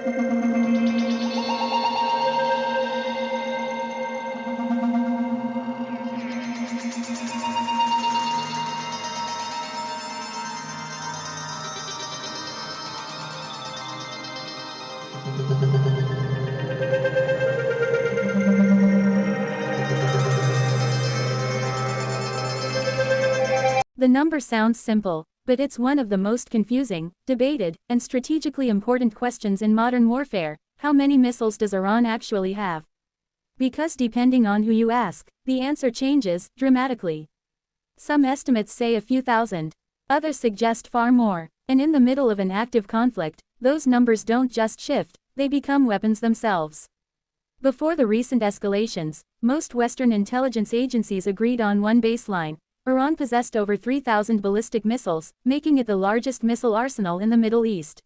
The number sounds simple, but it's one of the most confusing, debated, and strategically important questions in modern warfare. How many missiles does Iran actually have? Because depending on who you ask, the answer changes dramatically. Some estimates say a few thousand. Others suggest far more. And in the middle of an active conflict, those numbers don't just shift, they become weapons themselves. Before the recent escalations, most Western intelligence agencies agreed on one baseline. Iran possessed over 3,000 ballistic missiles, making it the largest missile arsenal in the Middle East.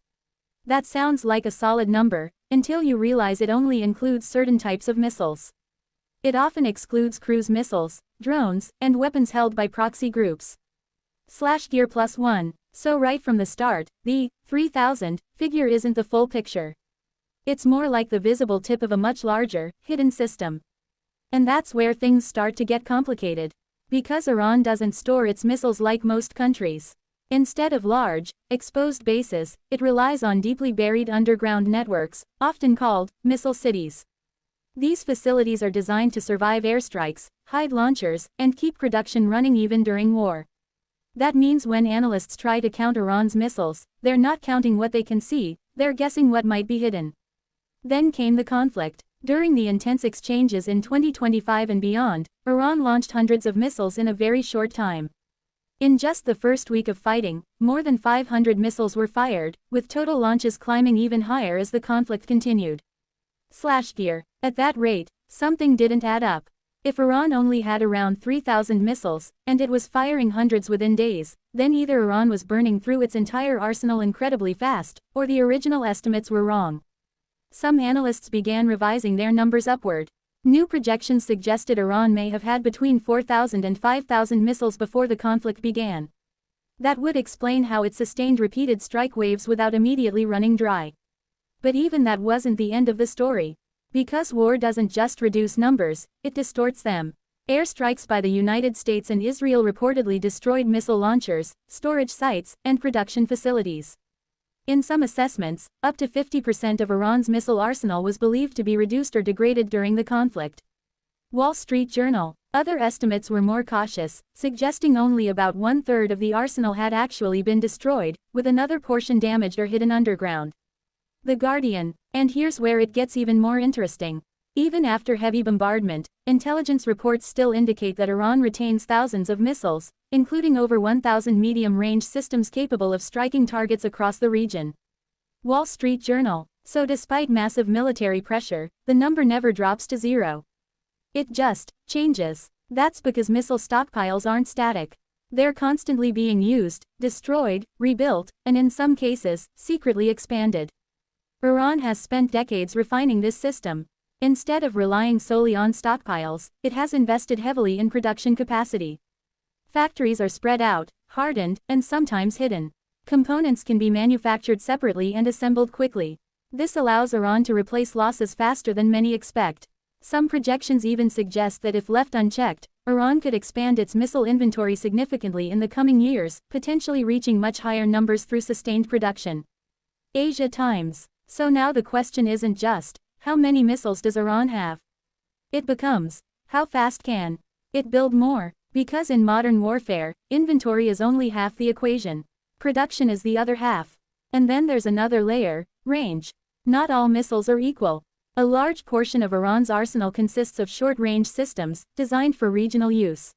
That sounds like a solid number, until you realize it only includes certain types of missiles. It often excludes cruise missiles, drones, and weapons held by proxy groups. SlashGear +1. So right from the start, the 3,000 figure isn't the full picture. It's more like the visible tip of a much larger, hidden system. And that's where things start to get complicated. Because Iran doesn't store its missiles like most countries. Instead of large, exposed bases, it relies on deeply buried underground networks, often called missile cities. These facilities are designed to survive airstrikes, hide launchers, and keep production running even during war. That means when analysts try to count Iran's missiles, they're not counting what they can see, they're guessing what might be hidden. Then came the conflict. During the intense exchanges in 2025 and beyond, Iran launched hundreds of missiles in a very short time. In just the first week of fighting, more than 500 missiles were fired, with total launches climbing even higher as the conflict continued. SlashGear. At that rate, something didn't add up. If Iran only had around 3,000 missiles, and it was firing hundreds within days, then either Iran was burning through its entire arsenal incredibly fast, or the original estimates were wrong. Some analysts began revising their numbers upward. New projections suggested Iran may have had between 4,000 and 5,000 missiles before the conflict began. That would explain how it sustained repeated strike waves without immediately running dry. But even that wasn't the end of the story. Because war doesn't just reduce numbers, it distorts them. Airstrikes by the United States and Israel reportedly destroyed missile launchers, storage sites, and production facilities. In some assessments, up to 50% of Iran's missile arsenal was believed to be reduced or degraded during the conflict. Wall Street Journal. Other estimates were more cautious, suggesting only about one-third of the arsenal had actually been destroyed, with another portion damaged or hidden underground. The Guardian. And here's where it gets even more interesting. Even after heavy bombardment, intelligence reports still indicate that Iran retains thousands of missiles, including over 1,000 medium-range systems capable of striking targets across the region. Wall Street Journal. So despite massive military pressure, the number never drops to zero. It just changes. That's because missile stockpiles aren't static. They're constantly being used, destroyed, rebuilt, and in some cases, secretly expanded. Iran has spent decades refining this system. Instead of relying solely on stockpiles, it has invested heavily in production capacity. Factories are spread out, hardened, and sometimes hidden. Components can be manufactured separately and assembled quickly. This allows Iran to replace losses faster than many expect. Some projections even suggest that if left unchecked, Iran could expand its missile inventory significantly in the coming years, potentially reaching much higher numbers through sustained production. Asia Times. So now the question isn't just, how many missiles does Iran have? It becomes, how fast can it build more? Because in modern warfare, inventory is only half the equation. Production is the other half. And then there's another layer, range. Not all missiles are equal. A large portion of Iran's arsenal consists of short-range systems, designed for regional use.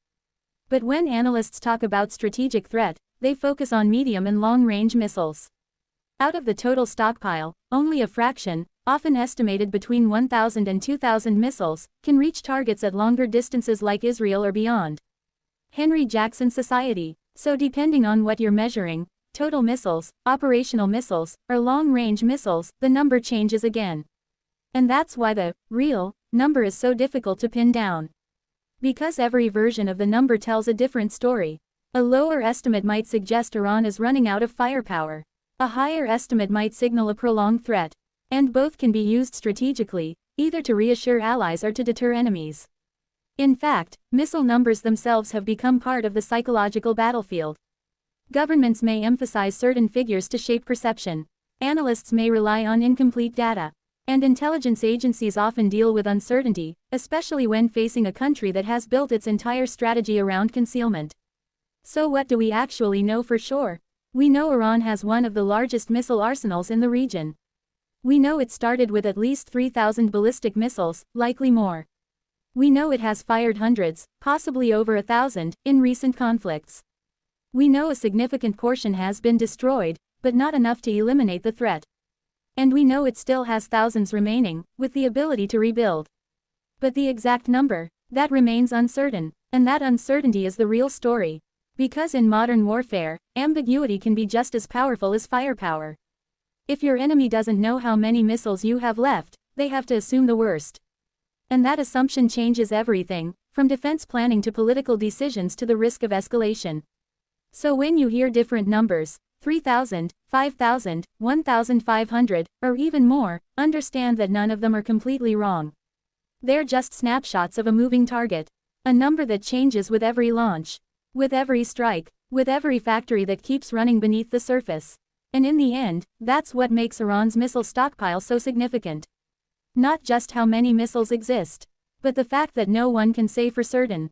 But when analysts talk about strategic threat, they focus on medium and long-range missiles. Out of the total stockpile, only a fraction, often estimated between 1,000 and 2,000 missiles, can reach targets at longer distances like Israel or beyond. Henry Jackson Society. So depending on what you're measuring, total missiles, operational missiles, or long-range missiles, the number changes again. And that's why the real number is so difficult to pin down. Because every version of the number tells a different story. A lower estimate might suggest Iran is running out of firepower. A higher estimate might signal a prolonged threat. And both can be used strategically, either to reassure allies or to deter enemies. In fact, missile numbers themselves have become part of the psychological battlefield. Governments may emphasize certain figures to shape perception. Analysts may rely on incomplete data. And intelligence agencies often deal with uncertainty, especially when facing a country that has built its entire strategy around concealment. So what do we actually know for sure? We know Iran has one of the largest missile arsenals in the region. We know it started with at least 3,000 ballistic missiles, likely more. We know it has fired hundreds, possibly over 1,000, in recent conflicts. We know a significant portion has been destroyed, but not enough to eliminate the threat. And we know it still has thousands remaining, with the ability to rebuild. But the exact number, that remains uncertain, and that uncertainty is the real story. Because in modern warfare, ambiguity can be just as powerful as firepower. If your enemy doesn't know how many missiles you have left, they have to assume the worst. And that assumption changes everything, from defense planning to political decisions to the risk of escalation. So when you hear different numbers, 3,000, 5,000, 1,500, or even more, understand that none of them are completely wrong. They're just snapshots of a moving target. A number that changes with every launch. With every strike. With every factory that keeps running beneath the surface. And in the end, that's what makes Iran's missile stockpile so significant. Not just how many missiles exist, but the fact that no one can say for certain